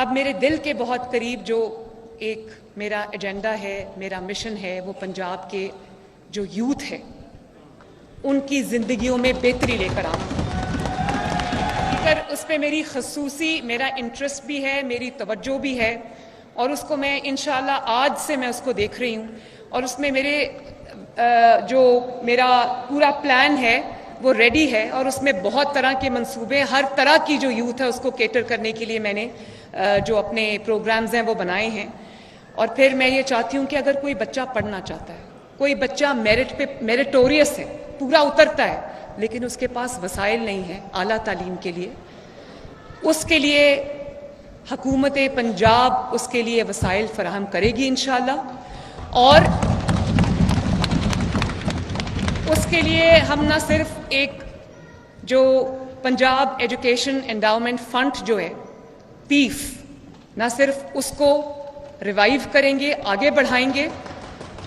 अब मेरे दिल के बहुत करीब जो एक मेरा एजेंडा है, मेरा मिशन है, वो पंजाब के जो यूथ है उनकी ज़िंदगियों में बेहतरी लेकर आना। अगर उस पर मेरी खसूसी मेरा इंटरेस्ट भी है, मेरी तवज्जो भी है, और उसको मैं इंशाल्लाह आज से मैं उसको देख रही हूँ, और उसमें मेरे जो मेरा पूरा प्लान है वो रेडी है, और उसमें बहुत तरह के मंसूबे, हर तरह की जो यूथ है उसको केटर करने के लिए मैंने जो अपने प्रोग्राम्स हैं वो बनाए हैं। और फिर मैं ये चाहती हूँ कि अगर कोई बच्चा पढ़ना चाहता है, कोई बच्चा मेरिट पे मेरिटोरियस है, पूरा उतरता है, लेकिन उसके पास वसाइल नहीं है आला तालीम के लिए, उसके लिए हुकूमत पंजाब उसके लिए वसाइल फराहम करेगी इंशाल्लाह। और उसके लिए हम ना सिर्फ एक जो पंजाब एजुकेशन एंडाउमेंट फंड जो है पीफ, ना सिर्फ उसको रिवाइव करेंगे, आगे बढ़ाएंगे,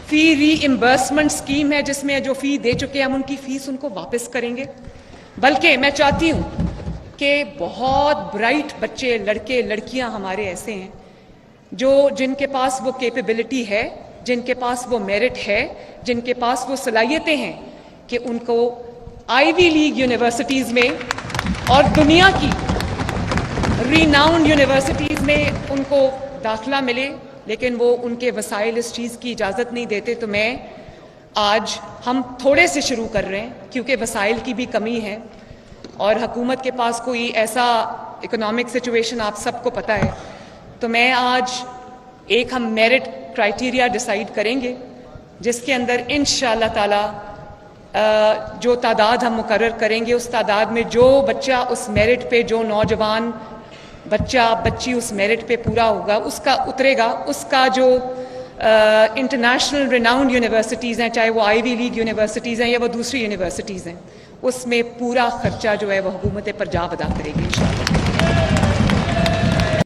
फ़ी रीइंबर्समेंट स्कीम है जिसमें जो फ़ी दे चुके हैं हम उनकी फ़ीस उनको वापस करेंगे, बल्कि मैं चाहती हूँ कि बहुत ब्राइट बच्चे, लड़के लड़कियाँ हमारे ऐसे हैं जो जिनके पास वो कैपेबिलिटी है, जिनके पास वो मेरिट है, जिनके पास वो सलाहियतें हैं कि उनको आईवी लीग यूनिवर्सिटीज़ में और दुनिया की रीनाउंड यूनिवर्सिटीज़ में उनको दाखिला मिले, लेकिन वो उनके वसाइल इस चीज़ की इजाज़त नहीं देते। तो मैं आज हम थोड़े से शुरू कर रहे हैं क्योंकि वसाइल की भी कमी है और हुकूमत के पास कोई ऐसा इकोनॉमिक सिचुएशन आप सबको पता है। तो मैं आज एक हम मेरिट क्राइटेरिया डिसाइड करेंगे जिसके अंदर इंशाअल्लाह ताला जो तादाद हम मुकर्रर करेंगे, उस तादाद में जो बच्चा उस मेरिट पे, जो नौजवान बच्चा बच्ची उस मेरिट पे पूरा होगा, उसका उतरेगा, उसका जो इंटरनेशनल रिनाउंड यूनिवर्सिटीज़ हैं, चाहे वो आईवी लीग यूनिवर्सिटीज़ हैं या वो दूसरी यूनिवर्सिटीज़ हैं, उसमें पूरा खर्चा जो है वो हुकूमत पंजाब अदा करेगी इंशाअल्लाह।